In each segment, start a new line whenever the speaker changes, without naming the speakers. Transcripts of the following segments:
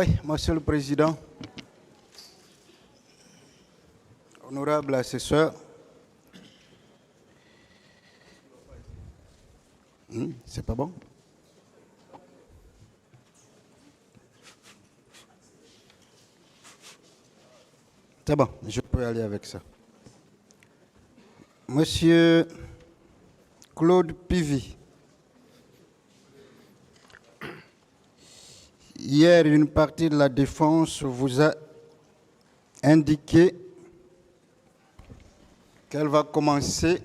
Oui, Monsieur le Président, honorables assesseurs, c'est pas bon? C'est bon, je peux aller avec ça. Monsieur Claude Pivy, hier, une partie de la défense vous a indiqué qu'elle va commencer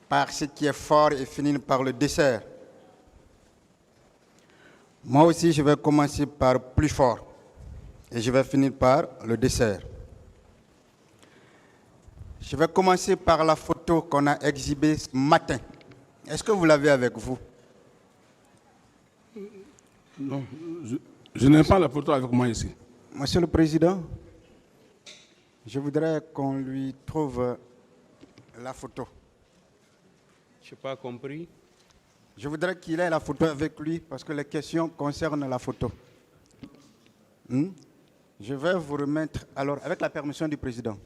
par ce qui est fort et finir par le dessert. Moi aussi, je vais commencer par plus fort et je vais finir par le dessert. Je vais commencer par la photo qu'on a exhibée ce matin. Est-ce que vous l'avez avec vous?
Non, je n'ai pas la photo avec moi ici.
Monsieur le Président, je voudrais qu'on lui trouve la photo.
Je n'ai pas compris.
Je voudrais qu'il ait la photo avec lui parce que les questions concernent la photo. Je vais vous remettre, alors avec la permission du Président,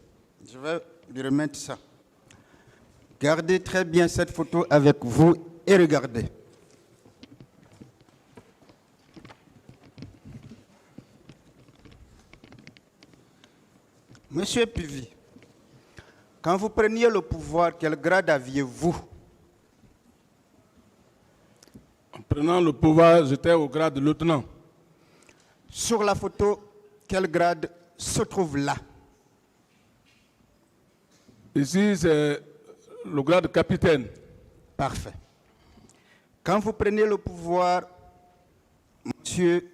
je vais lui remettre ça. Gardez très bien cette photo avec vous et regardez. Monsieur Pivy, quand vous preniez le pouvoir, quel grade aviez-vous?
En prenant le pouvoir, j'étais au grade de lieutenant.
Sur la photo, quel grade se trouve là?
Ici, c'est le grade de capitaine.
Parfait. Quand vous prenez le pouvoir, monsieur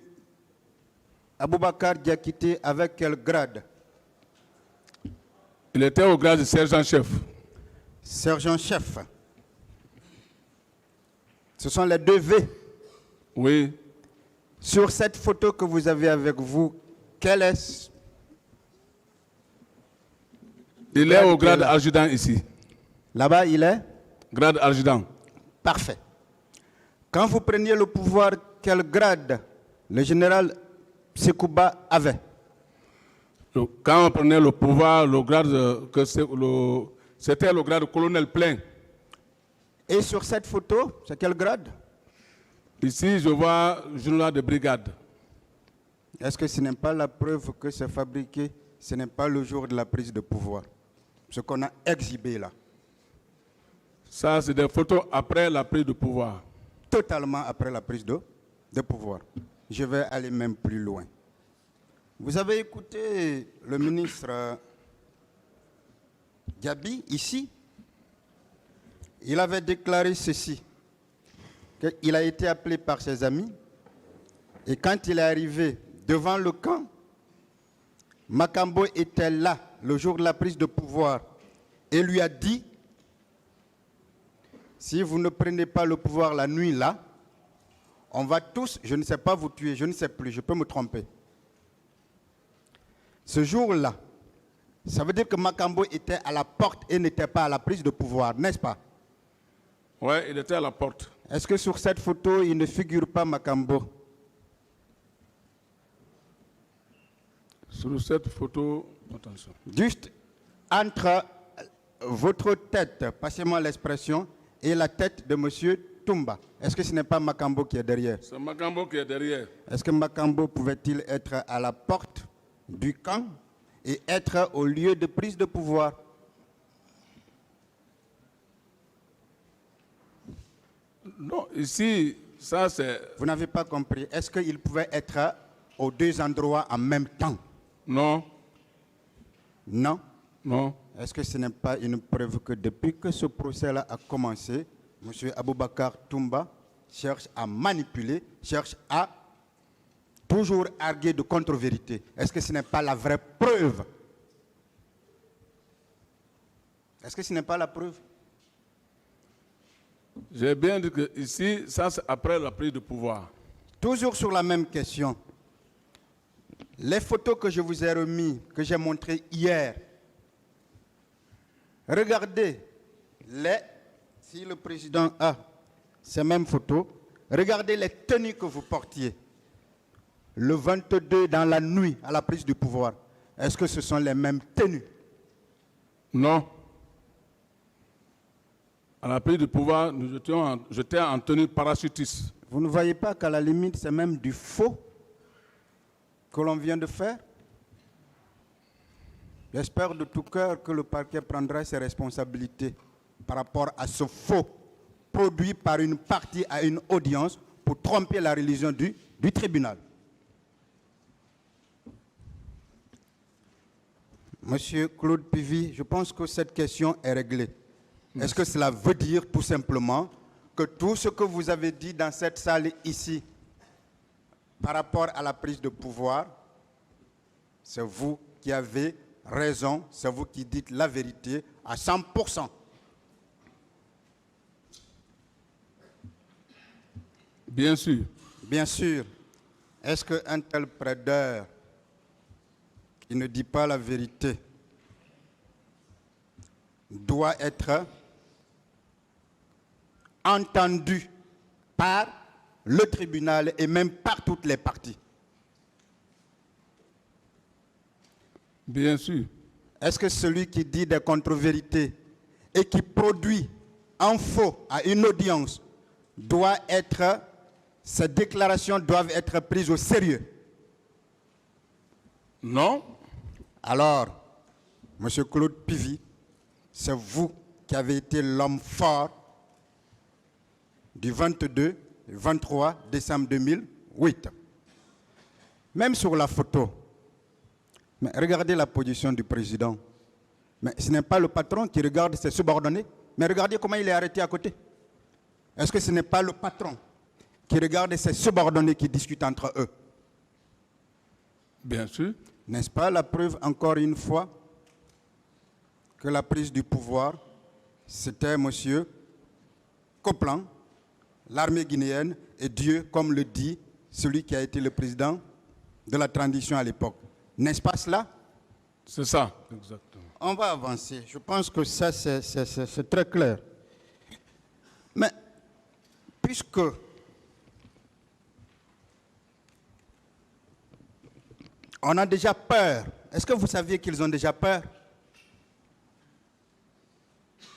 Aboubakar Diakité, avec quel grade?
Il était au grade de sergent-chef.
Sergent-chef. Ce sont les deux V.
Oui.
Sur cette photo que vous avez avec vous, quel est?
Il est au grade adjudant ici.
Là-bas, il est?
Grade adjudant.
Parfait. Quand vous preniez le pouvoir, quel grade le général Sekouba avait?
Quand on prenait le pouvoir, le grade c'était le grade de colonel plein.
Et sur cette photo, c'est quel grade?
Ici, je vois général de brigade.
Est-ce que ce n'est pas la preuve que c'est fabriqué? Ce n'est pas le jour de la prise de pouvoir. Ce qu'on a exhibé là.
Ça, c'est des photos après la prise de pouvoir.
Totalement après la prise de pouvoir. Je vais aller même plus loin. Vous avez écouté le ministre Diaby ici? Il avait déclaré ceci, qu'il a été appelé par ses amis et quand il est arrivé devant le camp, Makambo était là le jour de la prise de pouvoir et lui a dit: si vous ne prenez pas le pouvoir la nuit là, on va tous, je ne sais pas vous tuer, je ne sais plus, je peux me tromper. Ce jour-là, ça veut dire que Makambo était à la porte et n'était pas à la prise de pouvoir, n'est-ce pas?
Oui, il était à la porte.
Est-ce que sur cette photo, il ne figure pas Makambo?
Sur cette photo, attention.
Juste entre votre tête, passez-moi l'expression, et la tête de M. Toumba. Est-ce que ce n'est pas Makambo qui est derrière?
C'est Makambo qui est derrière.
Est-ce que Makambo pouvait-il être à la porte du camp et être au lieu de prise de pouvoir?
Non, ici, ça c'est...
Vous n'avez pas compris. Est-ce qu'il pouvait être aux deux endroits en même temps?
Non.
Non.
Non.
Est-ce que ce n'est pas une preuve que depuis que ce procès-là a commencé, M. Aboubakar Toumba cherche à manipuler, cherche à toujours arguer de contre-vérité? Est-ce que ce n'est pas la vraie preuve? Est-ce que ce n'est pas la preuve?
J'ai bien dit que ici, ça c'est après la prise de pouvoir.
Toujours sur la même question. Les photos que je vous ai remises, que j'ai montrées hier, regardez, si le président a ces mêmes photos, regardez les tenues que vous portiez. le 22 dans la nuit à la prise du pouvoir, est-ce que ce sont les mêmes tenues?
Non. À la prise du pouvoir, j'étais en tenue parachutiste.
Vous ne voyez pas qu'à la limite, c'est même du faux que l'on vient de faire? J'espère de tout cœur que le parquet prendra ses responsabilités par rapport à ce faux produit par une partie à une audience pour tromper la religion du tribunal. Monsieur Claude Pivy, je pense que cette question est réglée. Est-ce que cela veut dire tout simplement que tout ce que vous avez dit dans cette salle ici par rapport à la prise de pouvoir, c'est vous qui avez raison, c'est vous qui dites la vérité à 100%.
Bien sûr.
Bien sûr. Est-ce qu'un tel plaideur qui ne dit pas la vérité doit être entendu par le tribunal et même par toutes les parties?
Bien sûr.
Est-ce que celui qui dit des contre-vérités et qui produit en faux à une audience doit être, ces déclarations doivent être prises au sérieux?
Non.
Alors, M. Claude Pivy, c'est vous qui avez été l'homme fort du 22 et 23 décembre 2008. Même sur la photo, mais regardez la position du président. Mais ce n'est pas le patron qui regarde ses subordonnés, mais regardez comment il est arrêté à côté. Est-ce que ce n'est pas le patron qui regarde ses subordonnés qui discutent entre eux?
Bien sûr.
N'est-ce pas la preuve, encore une fois, que la prise du pouvoir, c'était M. Coplan, l'armée guinéenne, et Dieu, comme le dit celui qui a été le président de la transition à l'époque. N'est-ce pas cela?
C'est ça, exactement.
On va avancer. Je pense que ça, c'est très clair. Mais, puisque on a déjà peur, est-ce que vous saviez qu'ils ont déjà peur?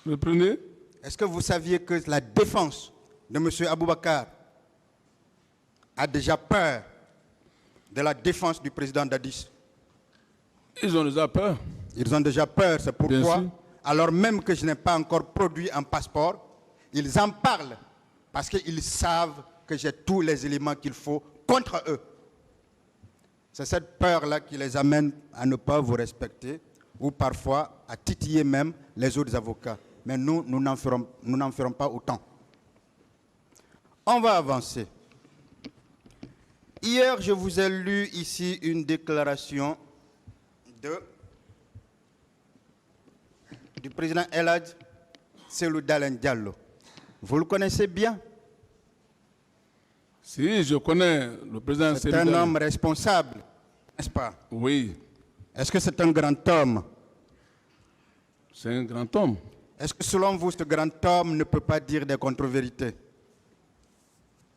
Reprenez.
Est-ce que vous saviez que la défense de M. Aboubakar a déjà peur de la défense du président Dadis?
Ils ont déjà peur.
Ils ont déjà peur, c'est pourquoi, alors même que je n'ai pas encore produit un passeport, ils en parlent parce qu'ils savent que j'ai tous les éléments qu'il faut contre eux. C'est cette peur-là qui les amène à ne pas vous respecter ou parfois à titiller même les autres avocats. Mais nous n'en ferons pas autant. On va avancer. Hier, je vous ai lu ici une déclaration du président El Hadj Cellou Dalein Diallo. Vous le connaissez bien?
Si, je connais le président
C'est
Cellou
un
Dalein.
homme responsable, n'est-ce pas?
Oui,
Est-ce que c'est un grand homme?
c'est un grand homme.
Est-ce que selon vous, ce grand homme ne peut pas dire des contre-vérités?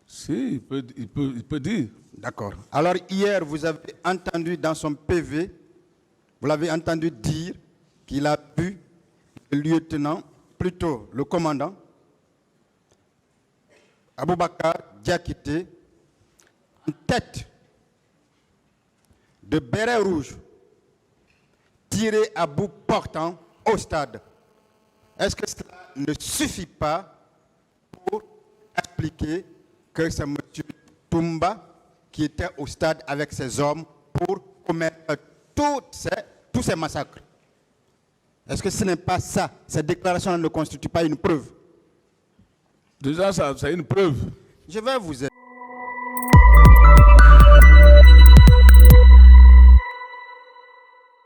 Si, il peut dire.
D'accord. Alors hier, vous avez entendu dans son PV, vous l'avez entendu dire qu'il a vu le lieutenant, plutôt le commandant, Aboubakar Diakité, en tête de béret rouge, tiré à bout portant au stade. Est-ce que cela ne suffit pas pour expliquer que c'est M. Toumba qui était au stade avec ses hommes pour commettre tous ces massacres? Est-ce que ce n'est pas ça? Cette déclaration ne constitue pas une preuve?
Déjà, ça, c'est une preuve.
Je vais vous aider.